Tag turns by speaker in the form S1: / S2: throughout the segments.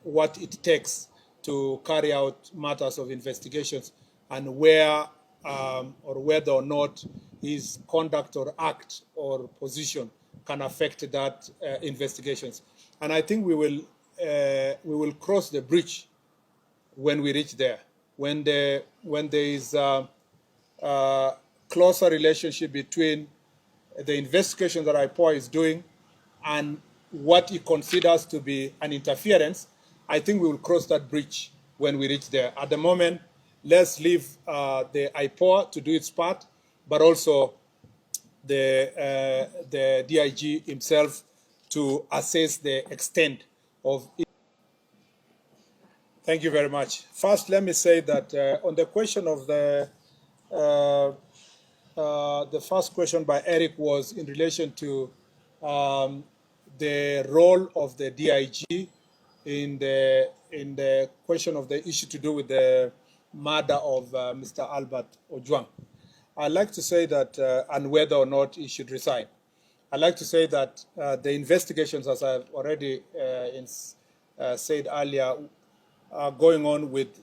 S1: what it takes to carry out matters of investigations and where or whether or not his conduct or act or position can affect that investigations. And I think we will cross the bridge when we reach there. When there is a closer relationship between the investigation that IPOA is doing and what he considers to be an interference, I think we will cross that bridge when we reach there. At the moment, let's leave the IPOA to do its part, but also the DIG himself to assess the extent of it. Thank you very much. First, let me say that on the question of the first question by Eric was in relation to the role of the DIG in the question of the issue to do with the murder of Mr. Albert Ojwang. I'd like to say that, and whether or not he should resign. I'd like to say that the investigations, as I've already said earlier, are going on with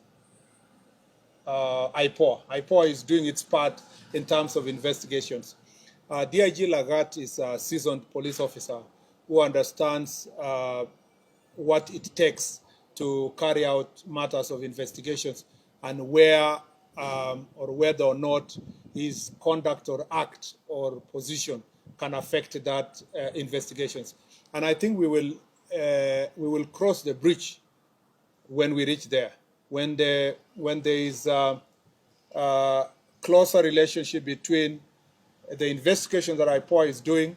S1: IPOA. IPOA is doing its part in terms of investigations. DIG Lagat is a seasoned police officer who understands what it takes to carry out matters of investigations and where or whether or not his conduct or act or position can affect that investigations. And I think we will cross the bridge when we reach there. When there is a closer relationship between the investigation that IPOA is doing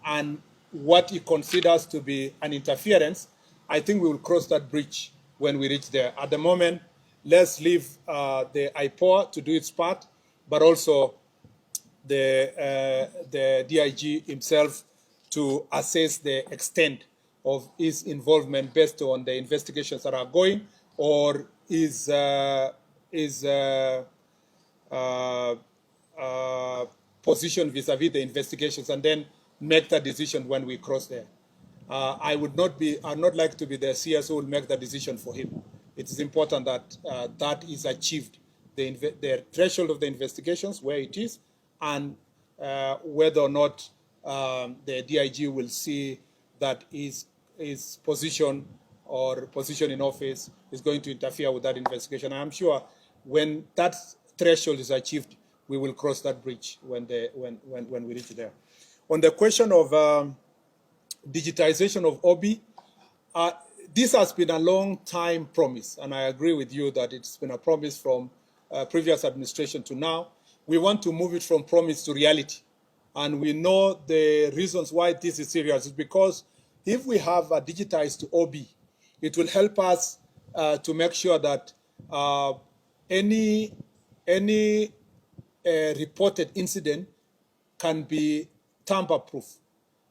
S1: and what he considers to be an interference, I think we will cross that bridge when we reach there. At the moment, let's leave the IPOA to do its part, but also the DIG himself to assess the extent of his involvement based on the investigations that are going, or his position vis-a-vis the investigations, and then make that decision when we cross there. I'd not like to be the CS who will make that decision for him. It is important that that is achieved, the threshold of the investigations, where it is, and whether or not the DIG will see that his position or position in office is going to interfere with that investigation. I'm sure when that threshold is achieved, we will cross that bridge when we reach there. On the question of digitization of OB, this has been a long time promise, and I agree with you that it's been a promise from previous administration to now. We want to move it from promise to reality, and we know the reasons why this is serious. Is because if we have a digitized OB, it will help us to make sure that any reported incident can be tamper-proof.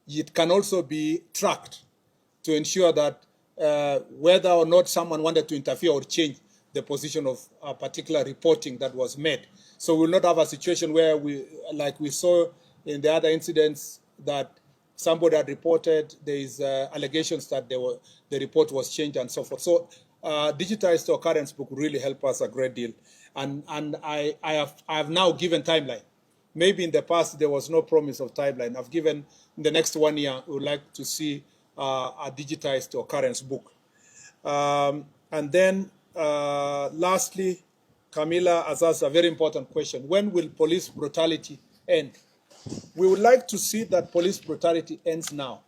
S1: It can also be tracked to ensure that whether or not someone wanted to interfere or change the position of a particular reporting that was made. So we'll not have a situation where like we saw in the other incidents, that somebody had reported, there is allegations that the report was changed and so forth. So digitized occurrence book will really help us a great deal. And I have now given timeline. Maybe in the past there was no promise of timeline. I've given in the next 1 year, we would like to see a digitized occurrence book. And then lastly, Camila has asked a very important question. When will police brutality end? We would like to see that police brutality ends now.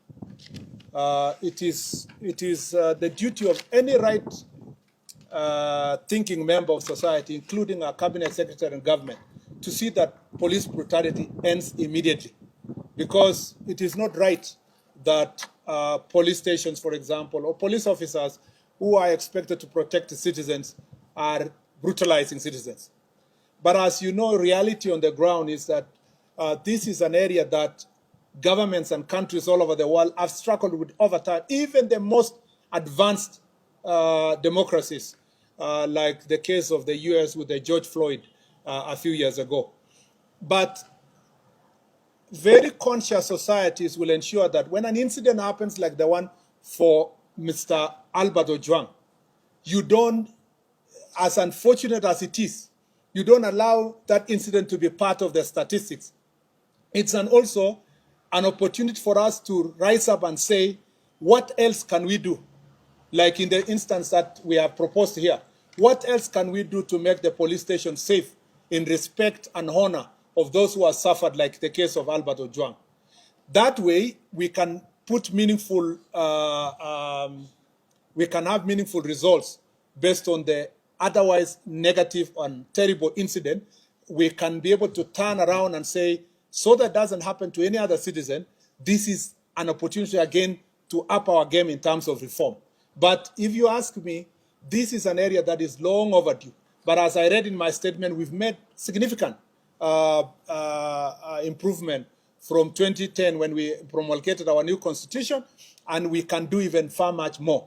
S1: It is the duty of any right thinking member of society, including our cabinet secretary and government, to see that police brutality ends immediately. Because it is not right that police stations, for example, or police officers who are expected to protect the citizens are brutalizing citizens. But as you know, reality on the ground is that this is an area that governments and countries all over the world have struggled with over time. Even the most advanced democracies, like the case of the US with the George Floyd a few years ago. But very conscious societies will ensure that when an incident happens like the one for Mr. Albert Ojwang, you don't, as unfortunate as it is, you don't allow that incident to be part of the statistics. It's also an opportunity for us to rise up and say, what else can we do? Like in the instance that we have proposed here, what else can we do to make the police station safe in respect and honor of those who have suffered, like the case of Albert Ojwang? That way, we can put meaningful, we can have meaningful results based on the otherwise negative and terrible incident. We can be able to turn around and say, so that doesn't happen to any other citizen, this is an opportunity again to up our game in terms of reform. But if you ask me, this is an area that is long overdue. But as I read in my statement, we've made significant improvement from 2010 when we promulgated our new constitution, and we can do even far much more.